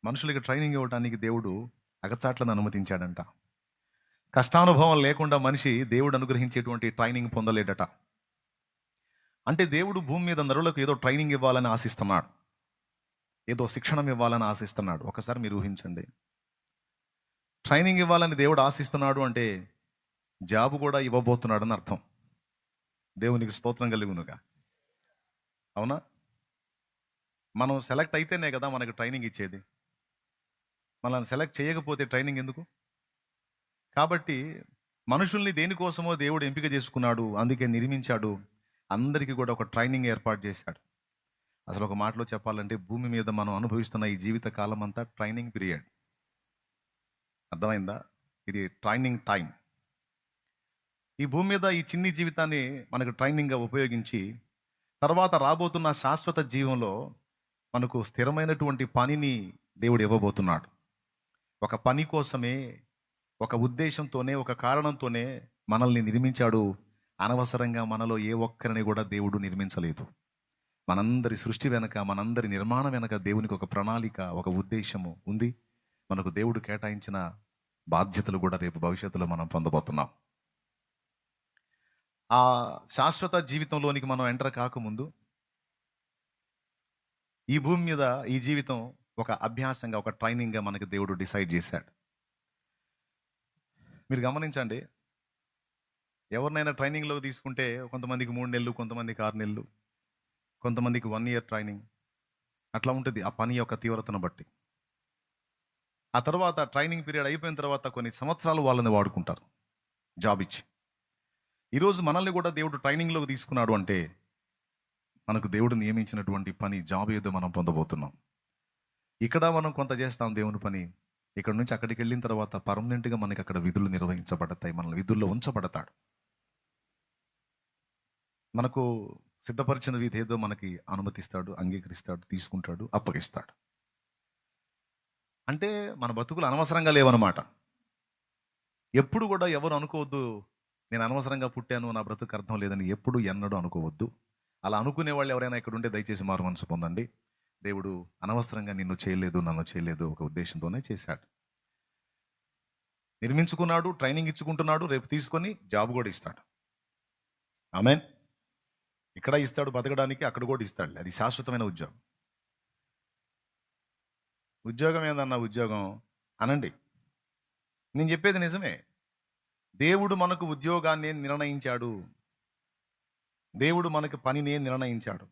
మనుషులకి ట్రైనింగ్ ఇవ్వడానికి దేవుడు అగచాట్లను అనుమతించాడంట. కష్టానుభవం లేకుండా మనిషి దేవుడు అనుగ్రహించేటువంటి ట్రైనింగ్ పొందలేడట. అంటే దేవుడు భూమి మీద నరులకు ఏదో ట్రైనింగ్ ఇవ్వాలని ఆశిస్తున్నాడు, ఏదో శిక్షణ ఇవ్వాలని ఆశిస్తున్నాడు. ఒకసారి మీరు ఊహించండి, ట్రైనింగ్ ఇవ్వాలని దేవుడు ఆశిస్తున్నాడు అంటే జాబ్ కూడా ఇవ్వబోతున్నాడు అని అర్థం. దేవునికి స్తోత్రం కలుగునుగా. అవునా? మనం సెలెక్ట్ అయితేనే కదా మనకి ట్రైనింగ్ ఇచ్చేది. మనల్ని సెలెక్ట్ చేయకపోతే ట్రైనింగ్ ఎందుకు? కాబట్టి మనుషుల్ని దేనికోసమో దేవుడు ఎంపిక చేసుకున్నాడు, అందుకే నిర్మించాడు. అందరికీ కూడా ఒక ట్రైనింగ్ ఏర్పాటు చేశాడు. అసలు ఒక మాటలో చెప్పాలంటే భూమి మీద మనం అనుభవిస్తున్న ఈ జీవిత కాలం అంతా ట్రైనింగ్ పీరియడ్. అర్థమైందా? ఇది ట్రైనింగ్ టైం. ఈ భూమి మీద ఈ చిన్ని జీవితాన్ని మనకు ట్రైనింగ్గా ఉపయోగించి తర్వాత రాబోతున్న శాశ్వత జీవంలో మనకు స్థిరమైనటువంటి పనిని దేవుడు ఇవ్వబోతున్నాడు. ఒక పని కోసమే, ఒక ఉద్దేశంతోనే, ఒక కారణంతోనే మనల్ని నిర్మించాడు. అనవసరంగా మనలో ఏ ఒక్కరిని కూడా దేవుడు నిర్మించలేదు. మనందరి సృష్టి వెనక, మనందరి నిర్మాణం వెనక దేవునికి ఒక ప్రణాళిక, ఒక ఉద్దేశము ఉంది. మనకు దేవుడు కేటాయించిన బాధ్యతలు కూడా రేపు భవిష్యత్తులో మనం పొందబోతున్నాం. ఆ శాశ్వత జీవితంలోనికి మనం ఎంటర్ కాకముందు ఈ భూమి మీద ఈ జీవితం ఒక అభ్యాసంగా, ఒక ట్రైనింగ్గా మనకి దేవుడు డిసైడ్ చేశాడు. మీరు గమనించండి, ఎవరినైనా ట్రైనింగ్లో తీసుకుంటే కొంతమందికి 3 నెలలు, కొంతమందికి 6 నెలలు, కొంతమందికి 1 ఇయర్ ట్రైనింగ్, అట్లా ఉంటుంది ఆ పని యొక్క తీవ్రతను బట్టి. ఆ తర్వాత ట్రైనింగ్ పీరియడ్ అయిపోయిన తర్వాత కొన్ని సంవత్సరాలు వాళ్ళని వాడుకుంటారు జాబ్ ఇచ్చి. ఈరోజు మనల్ని కూడా దేవుడు ట్రైనింగ్లోకి తీసుకున్నాడు అంటే మనకు దేవుడు నియమించినటువంటి పని, జాబ్ ఏదో మనం పొందబోతున్నాం. ఇక్కడ మనం కొంత చేస్తాం దేవుని పని. ఇక్కడ నుంచి అక్కడికి వెళ్ళిన తర్వాత పర్మనెంట్గా మనకి అక్కడ విధులు నిర్వహించబడతాయి. మనల్ని విధుల్లో ఉంచబడతాడు. మనకు సిద్ధపరిచిన విధి ఏదో మనకి అనుమతిస్తాడు, అంగీకరిస్తాడు, తీసుకుంటాడు, అప్పగిస్తాడు. అంటే మన బతుకులు అనవసరంగా లేవన్నమాట. ఎప్పుడు కూడా ఎవరు అనుకోవద్దు, నేను అనవసరంగా పుట్టాను, నా బ్రతుకు అర్థం లేదని ఎప్పుడు ఎన్నడూ అనుకోవద్దు. అలా అనుకునే వాళ్ళు ఎవరైనా ఇక్కడ ఉంటే దయచేసి మారు మనసు పొందండి. దేవుడు అనవసరంగా నిన్ను చేయలేదు, నన్ను చేయలేదు, ఒక ఉద్దేశంతోనే చేశాడు. నిర్మించుకున్నాడు, ట్రైనింగ్ ఇచ్చుకుంటున్నాడు, రేపు తీసుకొని జాబ్ కూడా ఇస్తాడు. ఆమేన్. ఇక్కడ ఇస్తాడు బతకడానికి, అక్కడ కూడా ఇస్తాడు. అది శాశ్వతమైన ఉద్యోగం. ఉద్యోగం ఏందన్న ఉద్యోగం అనండి, నేను చెప్పేది నిజమే. దేవుడు మనకు ఉద్యోగాన్ని నిర్ణయించాడు, దేవుడు మనకు పనిని నిర్ణయించాడు.